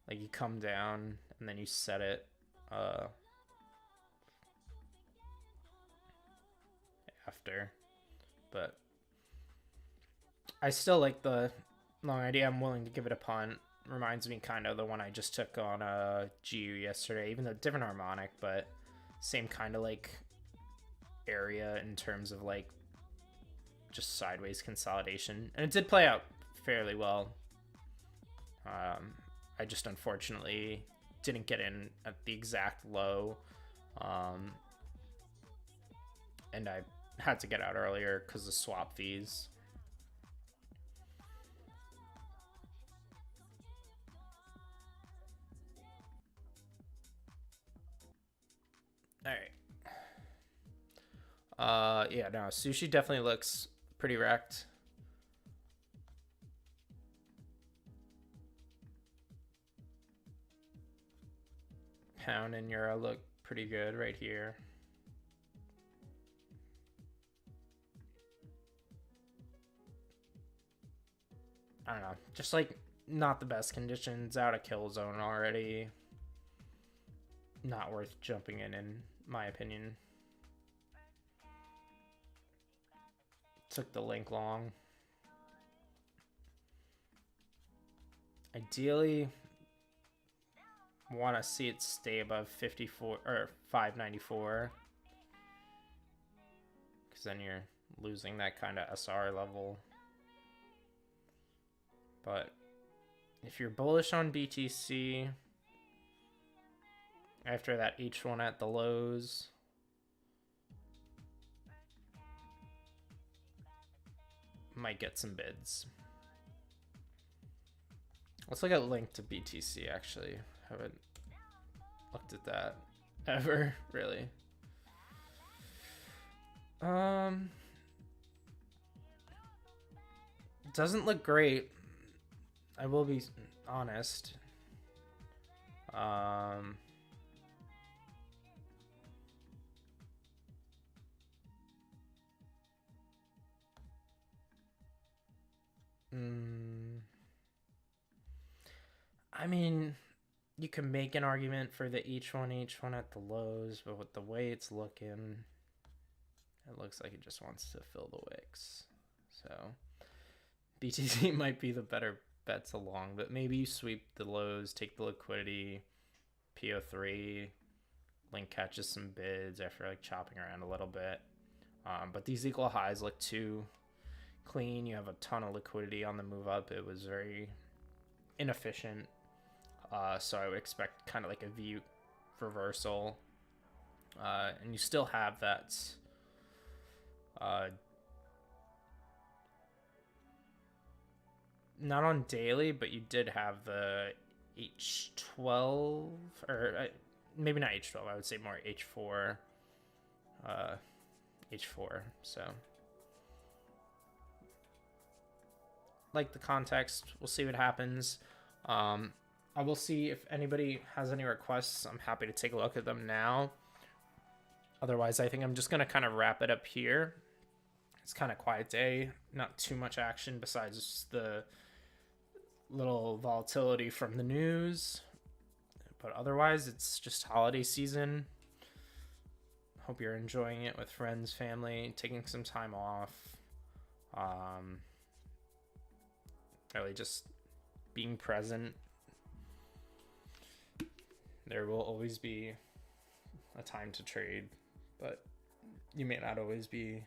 Like you come down and then you set it after. But I still like the long idea. I'm willing to give it a punt. Reminds me kind of the one I just took on GU yesterday, even though different harmonic, but same kind of like area in terms of like just sideways consolidation, and it did play out fairly well. I just unfortunately didn't get in at the exact low, and I had to get out earlier because of swap fees. All right. Yeah, no, sushi definitely looks pretty wrecked. Pound and euro look pretty good right here. I don't know, just like not the best conditions, out of kill zone already. Not worth jumping in my opinion. Took the link long. Ideally, want to see it stay above 54 or 594, because then you're losing that kind of SR level. But if you're bullish on BTC after that H1 at the lows, might get some bids. Let's look at link to BTC. Actually, haven't looked at that ever really. Doesn't look great, I will be honest. I mean, you can make an argument for the H1 at the lows, but with the way it's looking, it looks like it just wants to fill the wicks. So BTC might be the better bets along, but maybe you sweep the lows, take the liquidity, PO3, link catches some bids after like chopping around a little bit. But these equal highs look too clean. You have a ton of liquidity on the move up. It was very inefficient. So I would expect kind of like a V reversal. And you still have that not on daily, but you did have the H12, or maybe not H12. I would say more H4. H4. So, like the context, we'll see what happens. I will see if anybody has any requests. I'm happy to take a look at them now. Otherwise, I think I'm just gonna kind of wrap it up here. It's kind of quiet day, not too much action besides the little volatility from the news, but otherwise it's just holiday season. Hope you're enjoying it with friends, family, taking some time off, really just being present. There will always be a time to trade, but you may not always be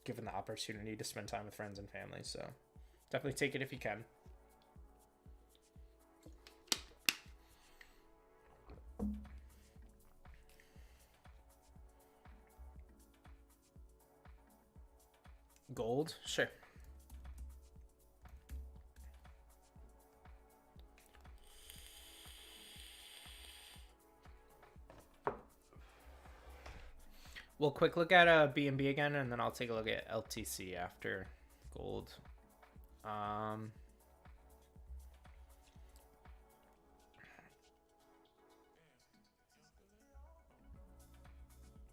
given the opportunity to spend time with friends and family, so definitely take it if you can. Gold? Sure. We'll quick look at BNB again, and then I'll take a look at LTC after gold.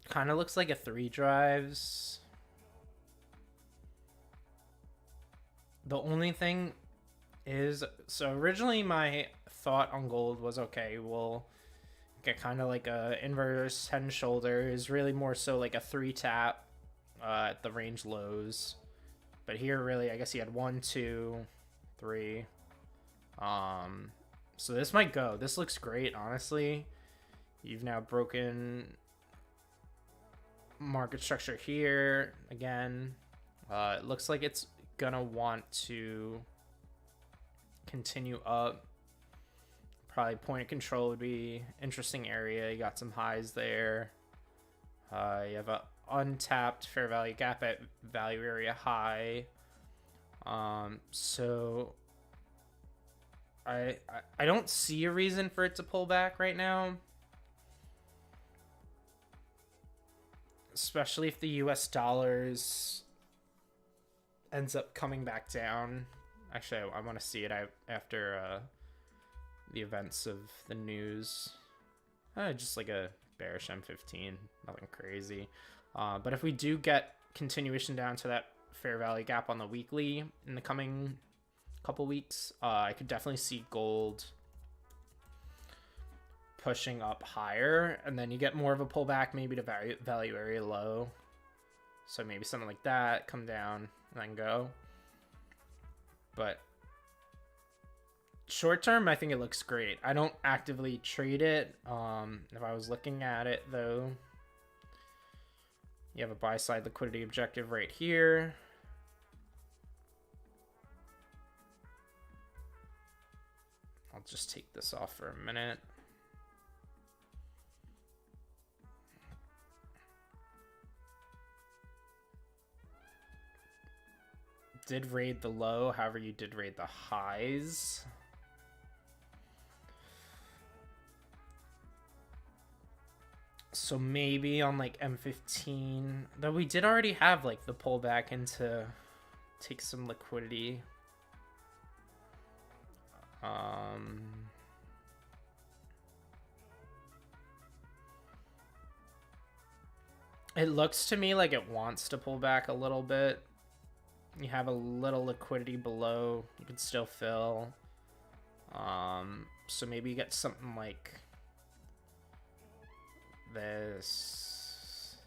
Kind of looks like a 3 drives. The only thing is, so originally my thought on gold was, okay, we'll get kind of like a inverse head and shoulders, really more so like a 3 tap at the range lows. But here really, I guess he had 1, 2, 3. So this might go. This looks great, honestly. You've now broken market structure here again. It looks like it's gonna want to continue up. Probably point of control would be interesting area. You got some highs there. You have a untapped fair value gap at value area high. So I don't see a reason for it to pull back right now, especially if the US dollars ends up coming back down. Actually, I want to see it after the events of the news. Just like a bearish M15, nothing crazy. But if we do get continuation down to that fair value gap on the weekly in the coming couple weeks, I could definitely see gold pushing up higher, and then you get more of a pullback maybe to value area low. So maybe something like that, come down and then go. But short term, I think it looks great. I don't actively trade it. If I was looking at it though, you have a buy side liquidity objective right here. I'll just take this off for a minute. Did raid the low, however you did raid the highs. So maybe on like M15, though we did already have like the pullback into take some liquidity. It looks to me like it wants to pull back a little bit. You have a little liquidity below. You can still fill. So maybe you get something like this.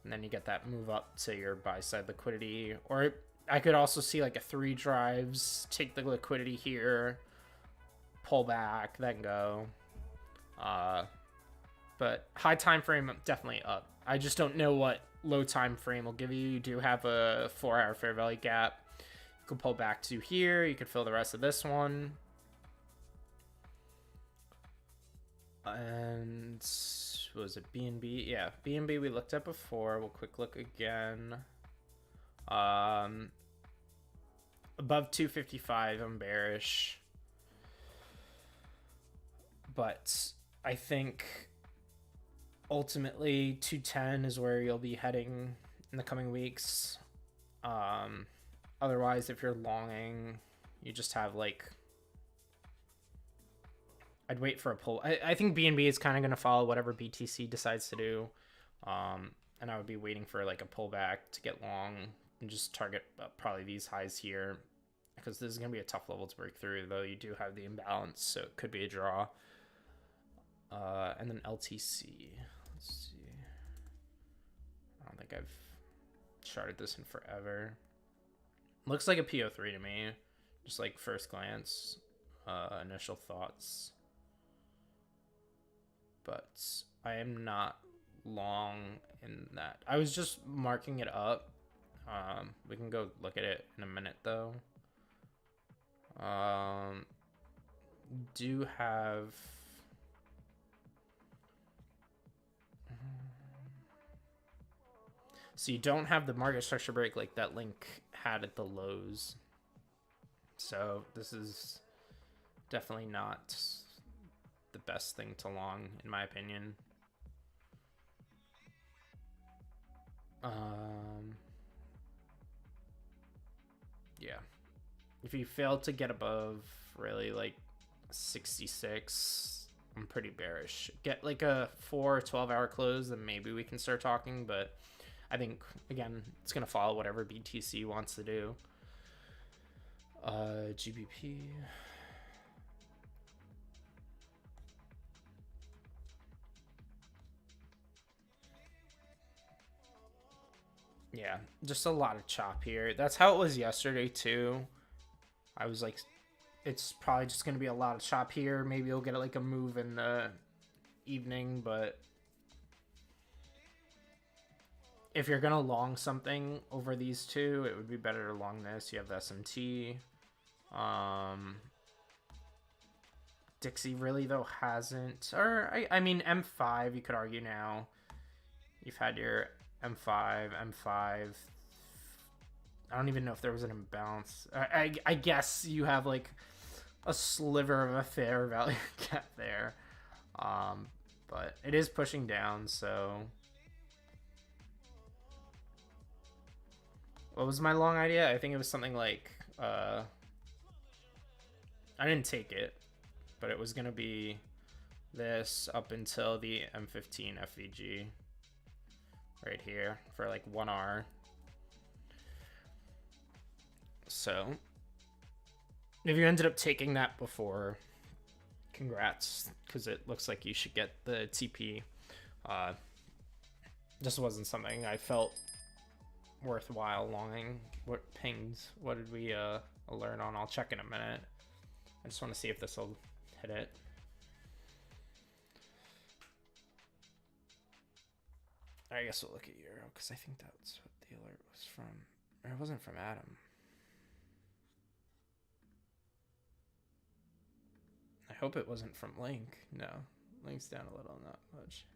And then you get that move up to your buy side liquidity. Or I could also see like a 3 drives, take the liquidity here, pull back, then go. But high time frame, definitely up. I just don't know what low time frame will give you. You do have a 4-hour fair value gap. You can pull back to here. You could fill the rest of this one. And what was it, BNB? Yeah, BNB we looked at before. We'll quick look again. Above 255, I'm bearish. But I think ultimately 210 is where you'll be heading in the coming weeks. Otherwise, if you're longing, you just have like, I'd wait for a pull. I think BNB is kind of going to follow whatever BTC decides to do. And I would be waiting for like a pullback to get long and just target probably these highs here, because this is going to be a tough level to break through, though you do have the imbalance, so it could be a draw. And then LTC. Let's see. I don't think I've charted this in forever. Looks like a PO3 to me, just like first glance, initial thoughts. But I am not long in that. I was just marking it up. We can go look at it in a minute though. Do have so you don't have the market structure break like that link had at the lows. So this is definitely not the best thing to long, in my opinion. Yeah. If you fail to get above really like 66, I'm pretty bearish. Get like a 12-hour close, then maybe we can start talking, but I think, again, it's going to follow whatever BTC wants to do. GBP. Yeah, just a lot of chop here. That's how it was yesterday, too. I was like, it's probably just going to be a lot of chop here. Maybe you'll get like a move in the evening, but if you're going to long something over these two, it would be better to long this. You have the SMT. Dixie really, though, hasn't. Or, I mean, M5, you could argue now. You've had your M5, M5. I don't even know if there was an imbalance. I guess you have, like, a sliver of a fair value gap there. But it is pushing down, so... What was my long idea? I think it was something like... I didn't take it, but it was going to be this up until the M15 FVG right here for like 1 hour. So if you ended up taking that before, congrats, because it looks like you should get the TP. Just wasn't something I felt worthwhile longing. What pings? What did we learn on? I'll check in a minute. I just want to see if this will hit it. I guess we'll look at Euro, because I think that's what the alert was from. Or it wasn't from Adam. I hope it wasn't from Link. No. Link's down a little, not much.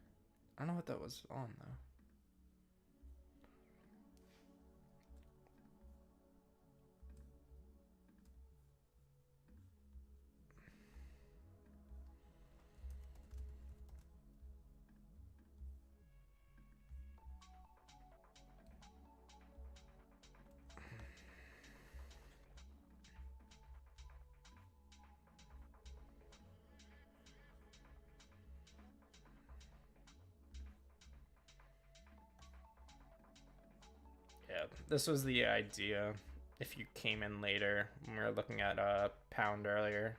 I don't know what that was on, though. Yeah, this was the idea if you came in later when we were looking at pound earlier.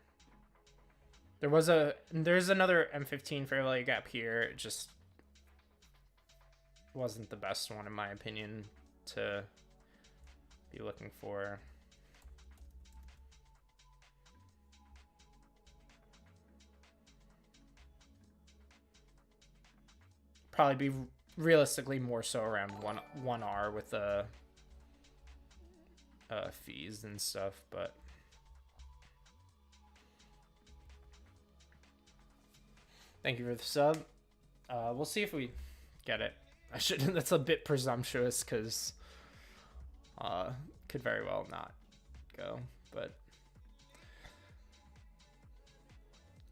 There's another M15 fair value gap here. It just wasn't the best one in my opinion to be looking for. Probably be realistically more so around 1R with the fees and stuff, but thank you for the sub. We'll see if we get it. I should. That's a bit presumptuous because could very well not go. But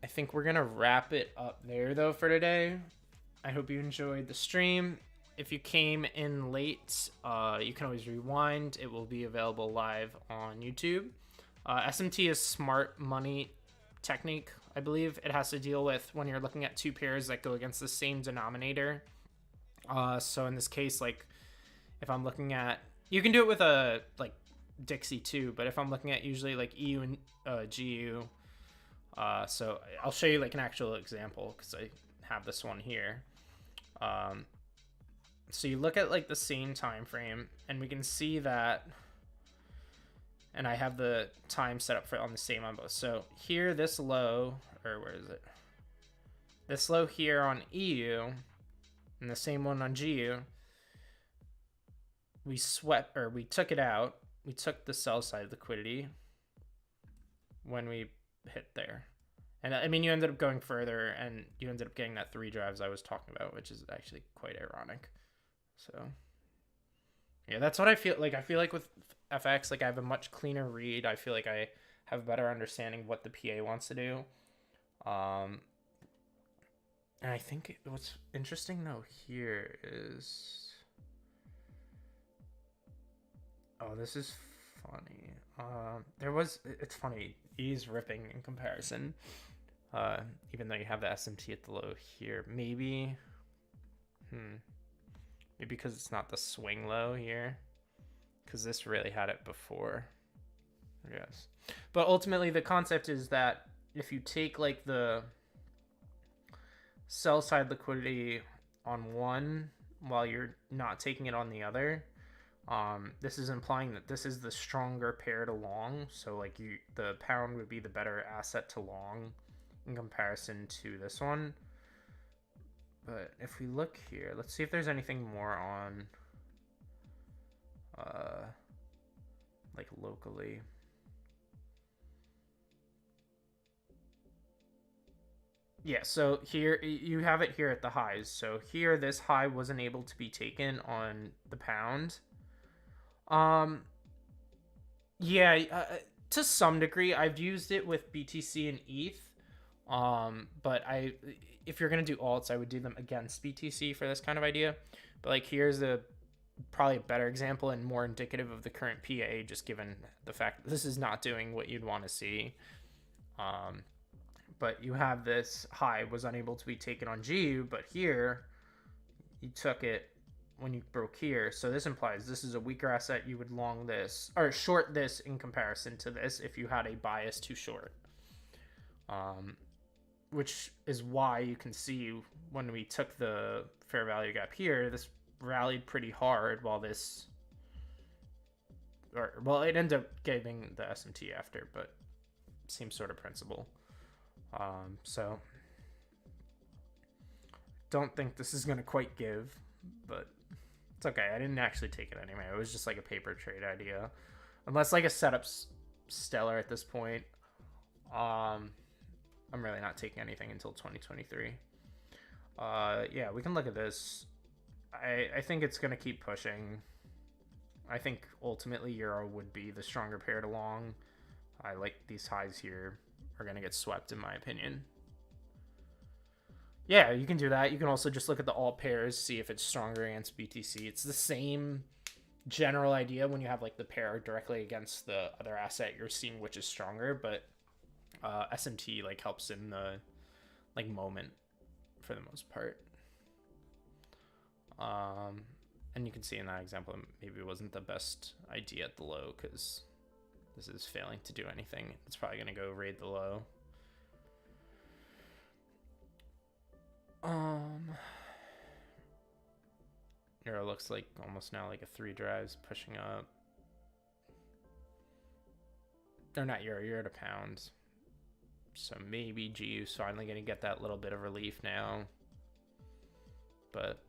I think we're gonna wrap it up there though for today. I hope you enjoyed the stream. If you came in late, you can always rewind. It will be available live on YouTube. SMT is smart money technique, I believe. It has to deal with when you're looking at two pairs that go against the same denominator. So in this case, like if I'm looking at, you can do it with a like Dixie too, but if I'm looking at usually like EU and GU, so I'll show you like an actual example because I have this one here. So you look at like the same time frame, and we can see that, and I have the time set up for on the same on both. So here, this low, or where is it? This low here on EU, and the same one on GU. We swept, or we took it out. We took the sell side liquidity when we hit there. And I mean, you ended up going further, and you ended up getting that 3 drives I was talking about, which is actually quite ironic. So, yeah, that's what I feel like. I feel like with FX, like I have a much cleaner read. I feel like I have a better understanding what the PA wants to do. And I think what's interesting though here is, oh, this is funny. It's funny. He's ripping in comparison. Even though you have the SMT at the low here, maybe because it's not the swing low here, because this really had it before, I guess. But ultimately, the concept is that if you take like the sell side liquidity on one while you're not taking it on the other, this is implying that this is the stronger pair to long. So like the pound would be the better asset to long in comparison to this one. But if we look here, let's see if there's anything more on like locally. Yeah, so here you have it here at the highs. So here this high wasn't able to be taken on the pound. Yeah, to some degree I've used it with BTC and ETH. But if you're gonna do alts, I would do them against BTC for this kind of idea. But like here's probably a better example and more indicative of the current PA, just given the fact that this is not doing what you'd want to see. But you have this high was unable to be taken on GU, but here you took it when you broke here. So this implies this is a weaker asset. You would long this or short this in comparison to this if you had a bias to short. Which is why you can see when we took the fair value gap here, this rallied pretty hard while it ended up giving the SMT after, but same sort of principle. So don't think this is gonna quite give, but it's okay. I didn't actually take it anyway. It was just like a paper trade idea, unless like a setup's stellar at this point. I'm really not taking anything until 2023. Yeah, we can look at this. I think it's going to keep pushing. I think ultimately Euro would be the stronger pair to long. I like these highs here are going to get swept in my opinion. Yeah, you can do that. You can also just look at the alt pairs, see if it's stronger against BTC. It's the same general idea when you have like the pair directly against the other asset. You're seeing which is stronger, but SMT like helps in the like moment for the most part. And you can see in that example maybe it wasn't the best idea at the low because this is failing to do anything. It's probably gonna go raid the low. Euro looks like almost now like a 3 drives pushing up. They're not Euro to pound. So maybe GU's finally going to get that little bit of relief now. But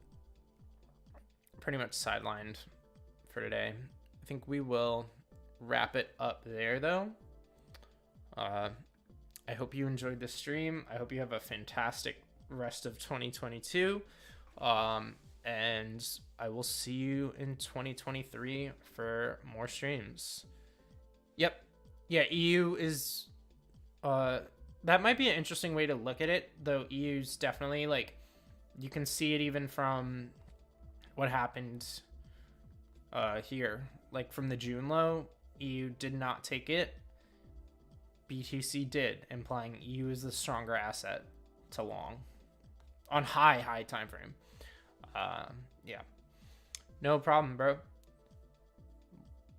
pretty much sidelined for today. I think we will wrap it up there, though. I hope you enjoyed the stream. I hope you have a fantastic rest of 2022. And I will see you in 2023 for more streams. Yep. Yeah, EU is that might be an interesting way to look at it, though. EU's definitely like, you can see it even from what happened here, like from the June low. EU did not take it. BTC did, implying EU is the stronger asset to long on high time frame. Yeah, no problem, bro.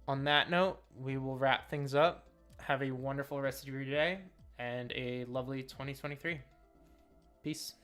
On that note, we will wrap things up. Have a wonderful rest of your day and a lovely 2023. Peace.